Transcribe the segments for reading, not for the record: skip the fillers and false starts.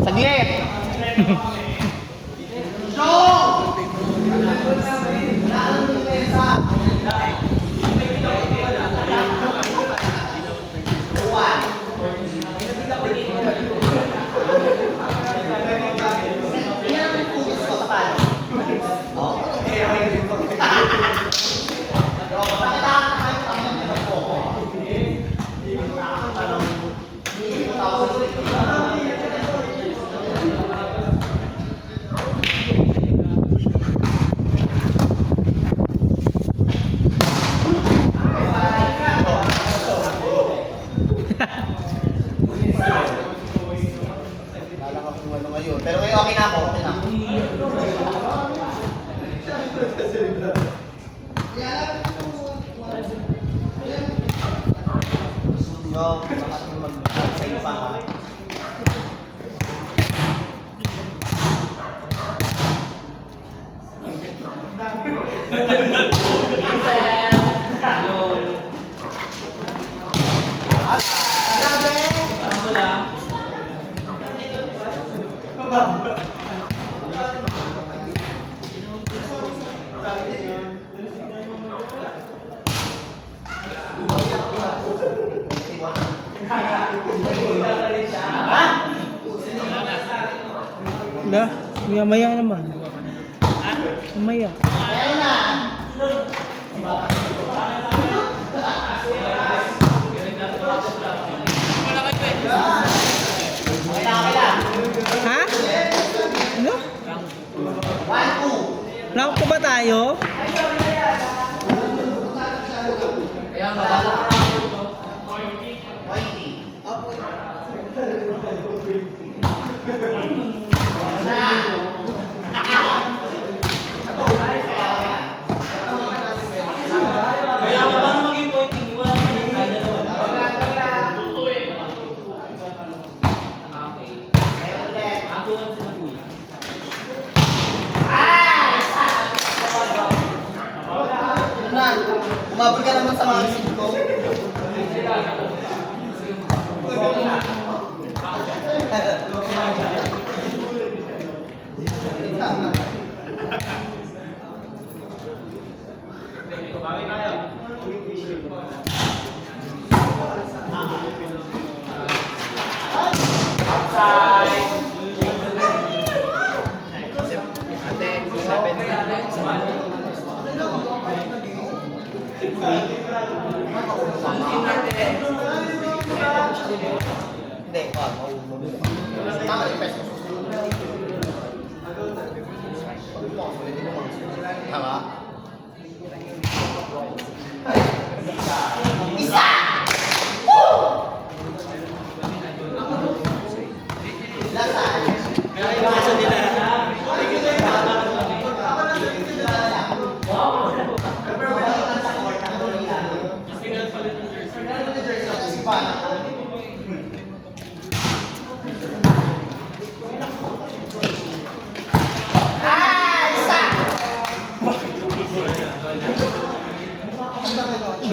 Saglit! Pero ngayon okay na ako, okay na ako. No, baka mag-save pa ha. Dah, maya-maya naman. Maya. Ha? Ano? Round ko ba tayo? Umabot ka naman sa mga isip ko. Hindi, tama yung peso. Tama? Isa! Woo! Lasan? Lasan nila.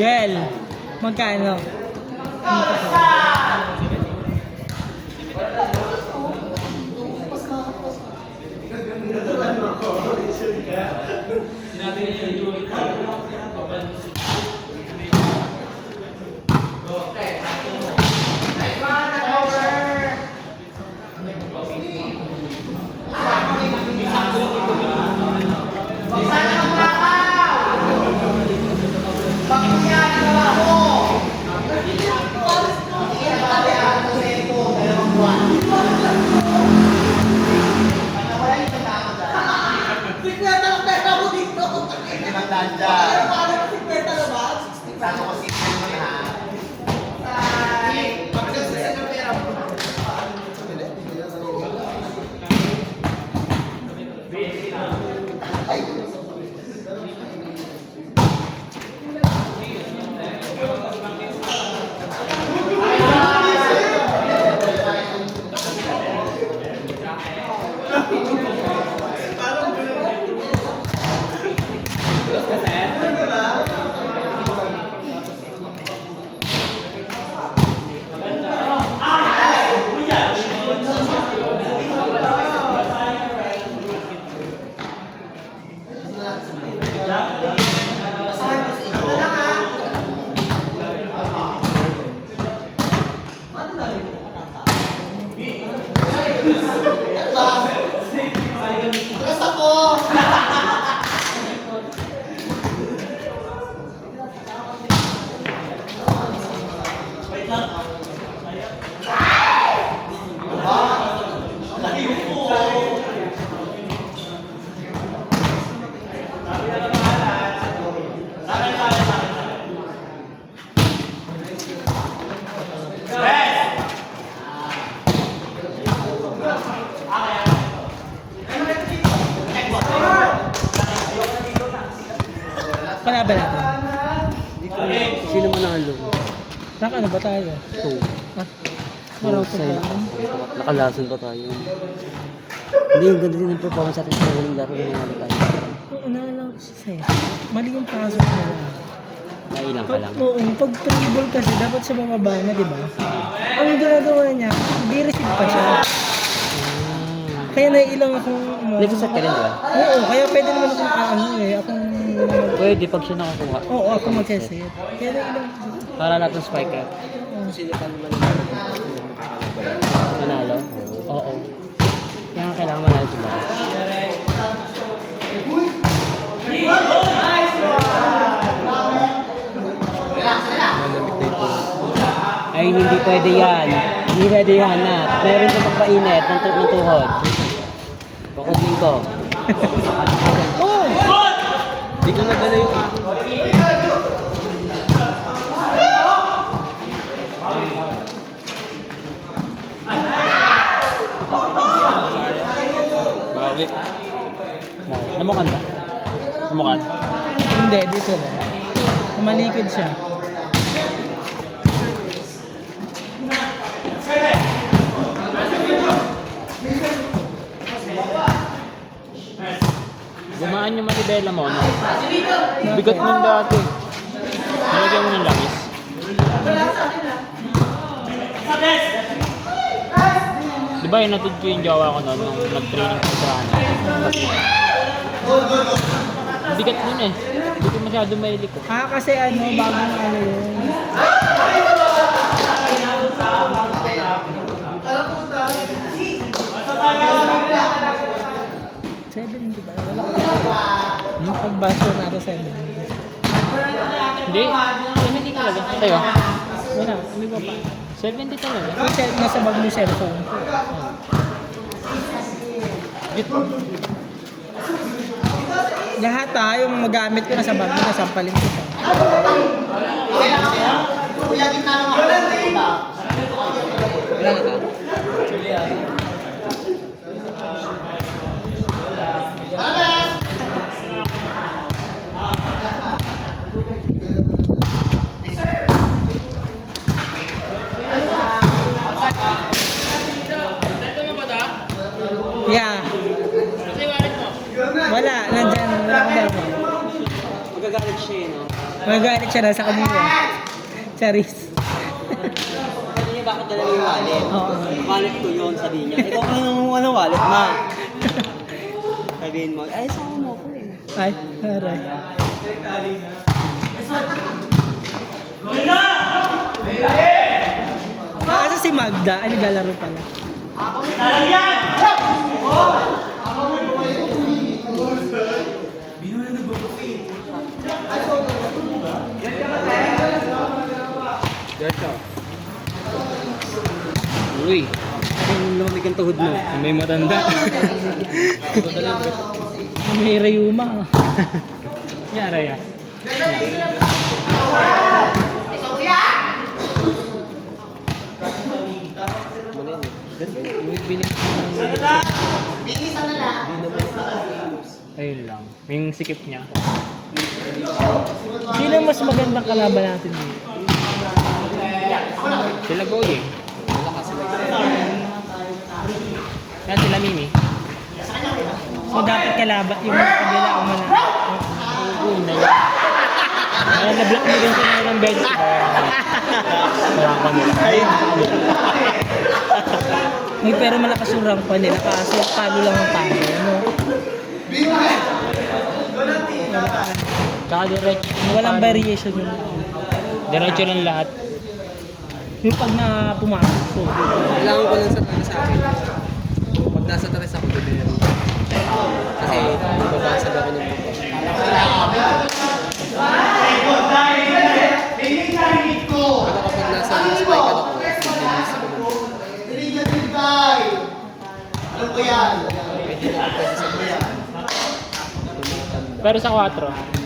Gel, magkano? ba natin? Sino manalo? Naka ano ba tayo? Two. Ah, Naruto ba? Nakalason pa tayo. Hindi, yung ganda din ang performance natin sa huling laro na nanalo tayo. Oo, naalala ko siya sa'yo. Mali yung pasok na lang. Nailang ka lang. Oo, pag dribble kasi dapat sa bumaba na, di ba? Ang ginagawa niya, hindi receive pa siya. Kaya naiilang akong... Nag-set ka rin, di ba? Oo, kaya pwede naman akong ano eh. Akong... Pwede pag siya nakakuha. Oo, ako mag-set. Kaya naiilang ako. Para natin spike up. Manalo? Oo. Kaya nga kailangan manalo sila. Ay, hindi pwede yan. Hindi pwede yan na. Meron sa pagpainit ng tuhod. Pakudin ko. Oo! Hindi ko nagdala yung akin. Bawi. Namukan ba? Namukan? Hindi, dito na. Malikid siya. Gumaan yung manibela mo, no? Bigat mo dati. Nalagyan mo ng langis. Di ba yung natid ko yung jowa ko noon nung nag-training ko sa ano? Bigat nun eh. Hindi ko masyado mahilig ko. Ah, kasi ano, bagong ano yun. Seven, di ba? Wala ko. Yung pagbaso natin seven. Hindi. 70 talaga. Tayo. Wala, hindi ba pa? 70 talaga. Kasi nasa bag mo yung cellphone ko. Lahat yung magamit ko nasa bag mo, nasampalin ko siya. Kuya, gitna naman ako. Wala na ka? Yeah. Wala, nandyan. Wala akong dalawa. Magagalit siya eh, no? Magagalit siya na sa kanila. Charis. Sabi niya, bakit dala yung wallet? Oo. Wallet ko yun, sabi niya. Ikaw ka nang ano wallet, ma. Sabihin mo, ay, sama mo ko eh. Ay, aray. Asa si Magda? Ay, naglalaro pala. Uy, ang lamig ang tuhod mo. May matanda. May rayuma. Yan, Raya. Ayun lang. Yung sikip niya. Sino mas magandang kalaban natin dito? Sila Boyeng. Yan sila Mimi. So dapat kalaban yung kabila o mana. Oo, kaya na-block mo din sila ng bench. Kaya pa nila. May pero malakas yung rank pa nila kaso palo lang ang palo. Ano? Tsaka diretso. Walang variation yung Diretso lang lahat. yung pag na pumasok. So, Kailangan ko lang sa akin. Pag nasa tres ako, bibili. Kasi babasag ako ng buko. Pero kapag nasa spike ako, bibilis ako ng buko. Ano ko yan? Pwede na ako pwede sa buko. Pero sa 4.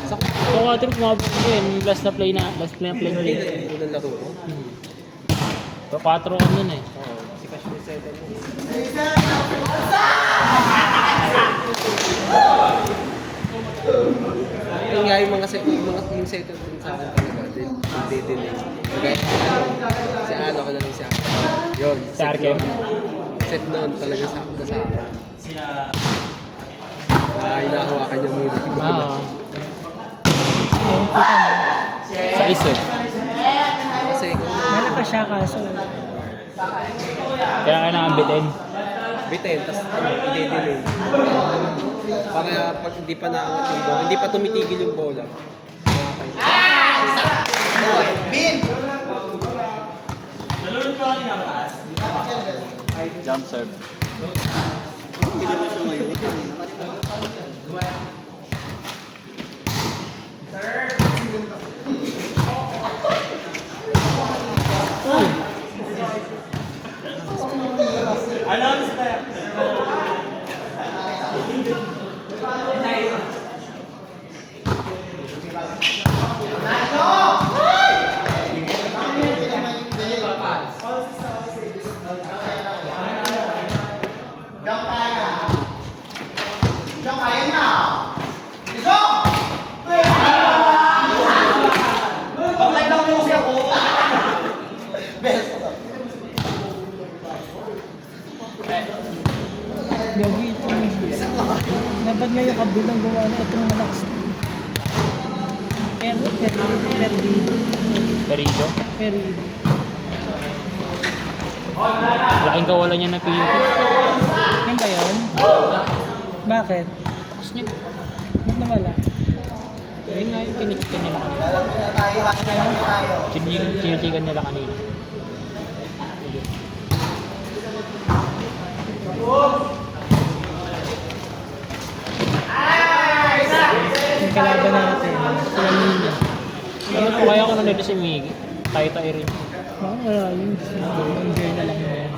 Sa 4 pumabot ko yun. Yung last na play na play. Unang laro ko. So 4 ko nun eh. Si Cash may 7. Yun nga Kaya yung second din sa akin talaga, hindi delay. Kaya si Ano ko na lang siya. Yun. Si Arkem. Set noon talaga sa akin. Hinahawakan niya muna. Oo. Ayun, kita mo. Sa isip. Kasi Malakas siya kaso. Kaya kailangan bitin. bitin, tapos i-delay. Para pag hindi pa naangat yung bola, hindi pa tumitigil yung bola. Bin! Jump serve. Gagi ito. Nabad nga yung kabilang gawa na itong malakas. Perido. Perido. Laking kawalan niya ng PUP. Yan ba yun? Bakit? Tapos niya. Ba't nawala? Ayun nga yung kinichikan nila kanina. Kinichikan nila kanina. Yung kalaban natin. Sila Nina. Ayun po kaya ko na dito si Miggy. Tayo-tayo rin. Baka wala yun. Enjoy na lang yun.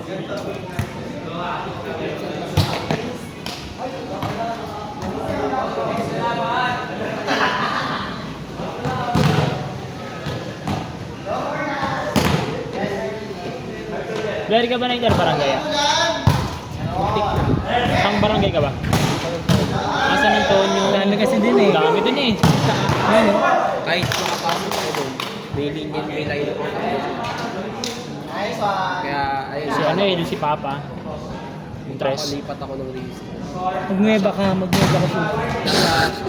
Dari ka ba na interbarangay? Isang barangay ka ba? Nasa Antonio. Dami kasi din eh. Dami din eh. Ano? Kahit pumapasok ako doon, may linya, may line up ako. Kaya, ayun. Si ano eh, si Papa. Yung tres. Nakalipat ako ng race. Magnueba ka shoot.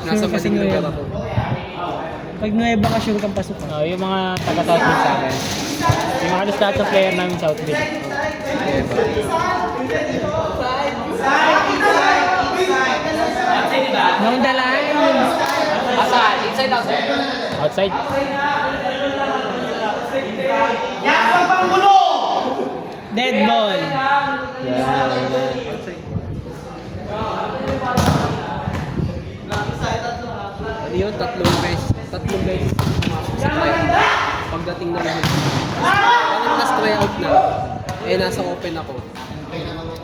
Nasa Sure kasi maling lugar nueva. ako. Pag nueba ka, sure kang pasok ka. Yung mga taga-Southfield sa akin. Yung halos lahat ng player namin Southfield. Down the line. Asal, inside outside. Outside. Dead ball. Ano yun? Tatlong beses pumasok sa tryout. Pagdating na naman. Parang last tryout na, nasa open ako.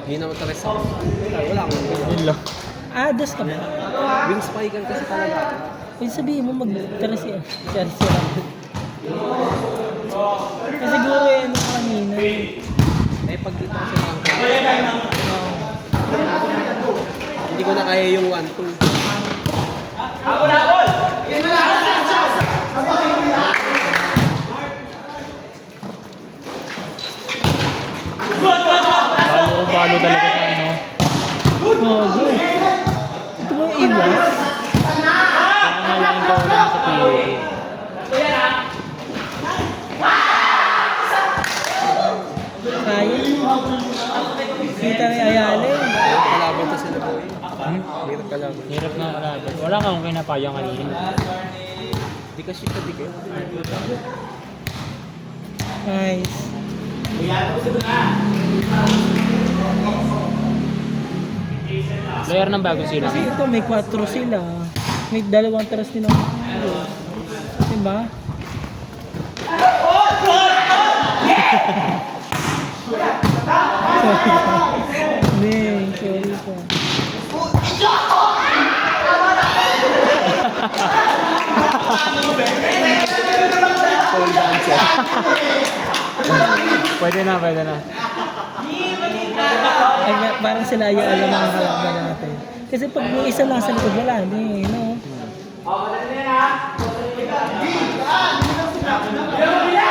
Hindi naman tares ako. Ay, wala akong Yun lang. Dos ka ba? wing spiker kasi talaga. Pwede sabihin mo mag-tara siya. Kasi siguro yan yung kanina. Pag dito kasi lang. Hindi ko na kaya yung 1-2. Balo talaga sa ano. Go. Ito ba yung iwas? Kaya nga lang yung kawalan sa PUP. Sayang. Kita ni Ayala eh. Kalaban to sila boy. Hirap kalaban. Hirap na kalaban. Wala kang kinapayang kanina. Di kasi kadikit. Nice. Player ng bagong sila. Kasi ito may 4 sila. May 2 teras din ako. Diba? Sorry po. Pwede na. Ay, parang sila yung alam mga kalaban natin. Kasi pag yung isa nasa likod, wala na eh, no? Hindi, saan? Hindi lang sila.